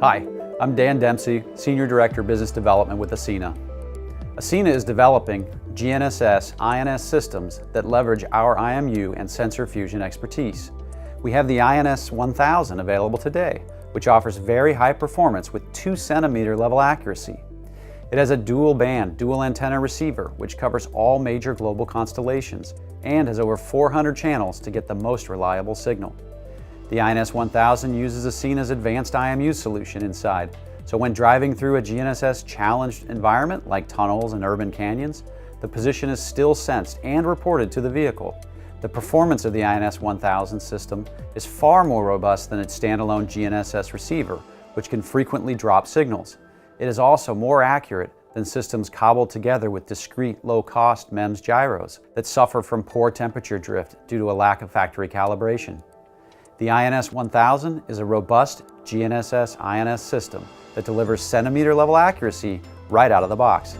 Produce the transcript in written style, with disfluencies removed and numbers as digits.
Hi, I'm Dan Dempsey, Senior Director Business Development with ACEINNA. ACEINNA is developing GNSS INS systems that leverage our IMU and sensor fusion expertise. We have the INS1000 available today, which offers very high performance with 2 centimeter level accuracy. It has a dual band, dual antenna receiver, which covers all major global constellations and has over 400 channels to get the most reliable signal. The INS1000 uses ACEINNA's advanced IMU solution inside, so when driving through a GNSS challenged environment like tunnels and urban canyons, the position is still sensed and reported to the vehicle. The performance of the INS1000 system is far more robust than its standalone GNSS receiver, which can frequently drop signals. It is also more accurate than systems cobbled together with discrete, low-cost MEMS gyros that suffer from poor temperature drift due to a lack of factory calibration. The INS1000 is a robust GNSS INS system that delivers centimeter level accuracy right out of the box.